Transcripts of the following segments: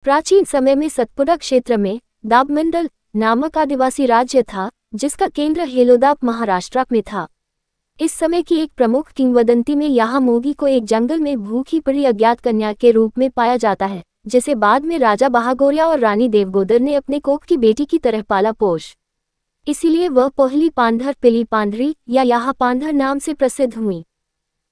प्राचीन समय में सतपुड़ा क्षेत्र में दाबमंडल नामक आदिवासी राज्य था, जिसका केंद्र हेलोदाप महाराष्ट्र में था। इस समय की एक प्रमुख किंवदंती में यहाँ मोगी को एक जंगल में भूखी पड़ी अज्ञात कन्या के रूप में पाया जाता है, जिसे बाद में राजा बहागोरिया और रानी देवगोदर ने अपने कोख की बेटी की तरह पाला पोष। इसीलिए वह पहली पांधर पिली पांधरी या यहाँ पांधर नाम से प्रसिद्ध हुई।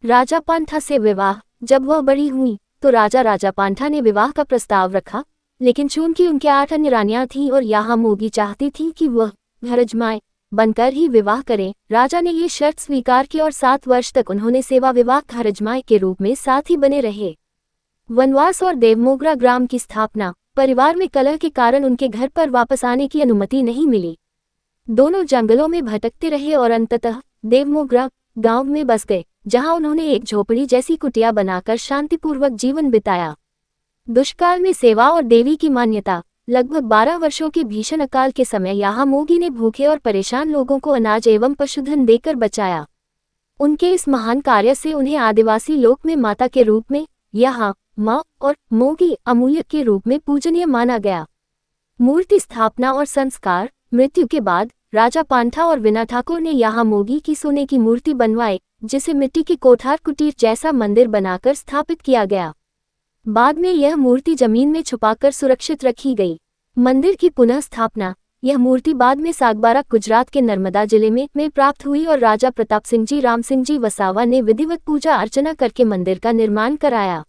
राजा पांठा से विवाह। जब वह बड़ी हुई तो राजा पांठा ने विवाह का प्रस्ताव रखा, लेकिन चूंकि उनके 8 अन्य रानियां थीं और यहाँ मोगी चाहती थी कि वह घर अजमाए बनकर ही विवाह करें, राजा ने ये शर्त स्वीकार की और 7 वर्ष तक उन्होंने सेवा विवाह घर अजमाए के रूप में साथ ही बने रहे। वनवास और देवमोगरा ग्राम की स्थापना। परिवार में कलह के कारण उनके घर पर वापस आने की अनुमति नहीं मिली। दोनों जंगलों में भटकते रहे और अंततः देवमोगरा गांव में बस गए, जहां उन्होंने एक झोपड़ी जैसी कुटिया बनाकर शांतिपूर्वक जीवन बिताया। दुष्काल में सेवा और देवी की मान्यता। लगभग 12 वर्षों के भीषण अकाल के समय यहाँ मोगी ने भूखे और परेशान लोगों को अनाज एवं पशुधन देकर बचाया। उनके इस महान कार्य से उन्हें आदिवासी लोक में माता के रूप में यहाँ माँ और मोगी अमूल्य के रूप में पूजनीय माना गया। मूर्ति स्थापना और संस्कार। मृत्यु के बाद राजा पांठा और विना ठाकुर ने यहाँ मोगी की सोने की मूर्ति बनवाई, जिसे मिट्टी के कोठार कुटीर जैसा मंदिर बनाकर स्थापित किया गया। बाद में यह मूर्ति जमीन में छुपाकर सुरक्षित रखी गई। मंदिर की पुनः स्थापना। यह मूर्ति बाद में सागबारा गुजरात के नर्मदा जिले में प्राप्त हुई और राजा प्रताप सिंह जी राम सिंह जी वसावा ने विधिवत पूजा अर्चना करके मंदिर का निर्माण कराया।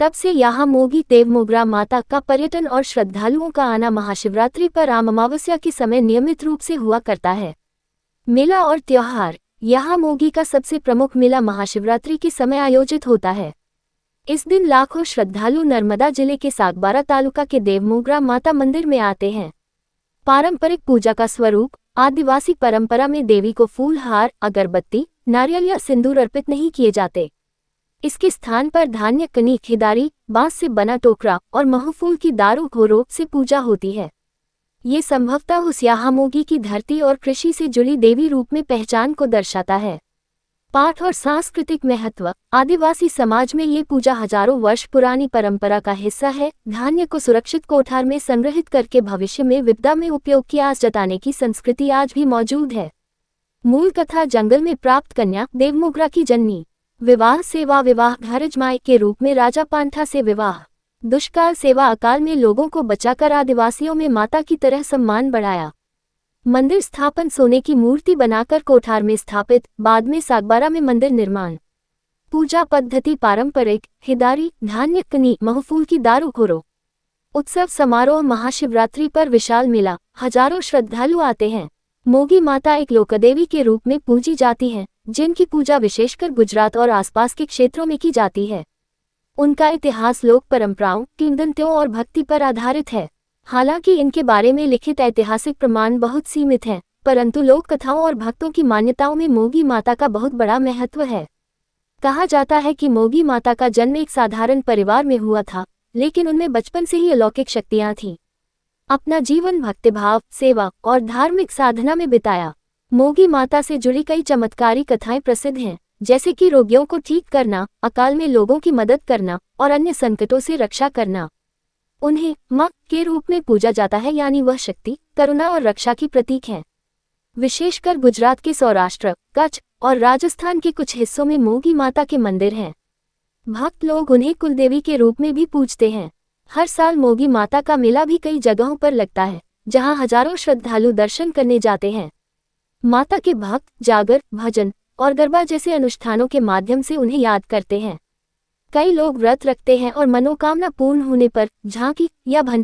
तब से यहाँ मोगी देवमोगरा माता का पर्यटन और श्रद्धालुओं का आना महाशिवरात्रि पर आम अमावस्या के समय नियमित रूप से हुआ करता है। मेला और त्योहार। यहाँ मोगी का सबसे प्रमुख मेला महाशिवरात्रि के समय आयोजित होता है। इस दिन लाखों श्रद्धालु नर्मदा जिले के सागबारा तालुका के देवमोगरा माता मंदिर में आते हैं। पारंपरिक पूजा का स्वरूप। आदिवासी परंपरा में देवी को फूल हार, अगरबत्ती, नारियल या सिंदूर अर्पित नहीं किए जाते। इसके स्थान पर धान्य कनी खिदारी, बांस से बना टोकरा और महफूल की दारू घोरों से पूजा होती है। ये संभवतः उस यहाँ मोगी की धरती और कृषि से जुड़ी देवी रूप में पहचान को दर्शाता है। पाठ और सांस्कृतिक महत्व। आदिवासी समाज में ये पूजा हजारों वर्ष पुरानी परंपरा का हिस्सा है। धान्य को सुरक्षित कोठार में संग्रहित करके भविष्य में विपदा में उपयोग की आस जताने की संस्कृति आज भी मौजूद है। मूल कथा। जंगल में प्राप्त कन्या देवमोगरा की जननी। विवाह सेवा विवाह घर अजमाए के रूप में राजा पांठा से विवाह। दुष्काल सेवा अकाल में लोगों को बचाकर आदिवासियों में माता की तरह सम्मान बढ़ाया। मंदिर स्थापन। सोने की मूर्ति बनाकर कोठार में स्थापित, बाद में सागबारा में मंदिर निर्माण। पूजा पद्धति पारंपरिक, हिदारी, धान्य कनी, महफूल की दारू घोरों। उत्सव समारोह। महाशिवरात्रि पर विशाल मेला, हजारों श्रद्धालु आते हैं। मोगी माता एक लोकदेवी के रूप में पूजी जाती हैं, जिनकी पूजा विशेषकर गुजरात और आसपास के क्षेत्रों में की जाती है। उनका इतिहास लोक परंपराओं, किंवदंतियों और भक्ति पर आधारित है। हालांकि इनके बारे में लिखित ऐतिहासिक प्रमाण बहुत सीमित हैं, परंतु लोक कथाओं और भक्तों की मान्यताओं में मोगी माता का बहुत बड़ा महत्व है। कहा जाता है कि मोगी माता का जन्म एक साधारण परिवार में हुआ था, लेकिन उनमें बचपन से ही अलौकिक शक्तियां थीं। अपना जीवन भक्तिभाव, सेवा और धार्मिक साधना में बिताया। मोगी माता से जुड़ी कई चमत्कारी कथाएं प्रसिद्ध हैं, जैसे कि रोगियों को ठीक करना, अकाल में लोगों की मदद करना और अन्य संकटों से रक्षा करना। उन्हें मां के रूप में पूजा जाता है, यानी वह शक्ति, करुणा और रक्षा की प्रतीक हैं। विशेषकर गुजरात के सौराष्ट्र, कच्छ और राजस्थान के कुछ हिस्सों में मोगी माता के मंदिर हैं। भक्त लोग उन्हें कुलदेवी के रूप में भी पूजते हैं। हर साल मोगी माता का मेला भी कई जगहों पर लगता है, जहां हजारों श्रद्धालु दर्शन करने जाते हैं। माता के भक्त जागर, भजन और गरबा जैसे अनुष्ठानों के माध्यम से उन्हें याद करते हैं। कई लोग व्रत रखते हैं और मनोकामना पूर्ण होने पर झांकी या भंडारा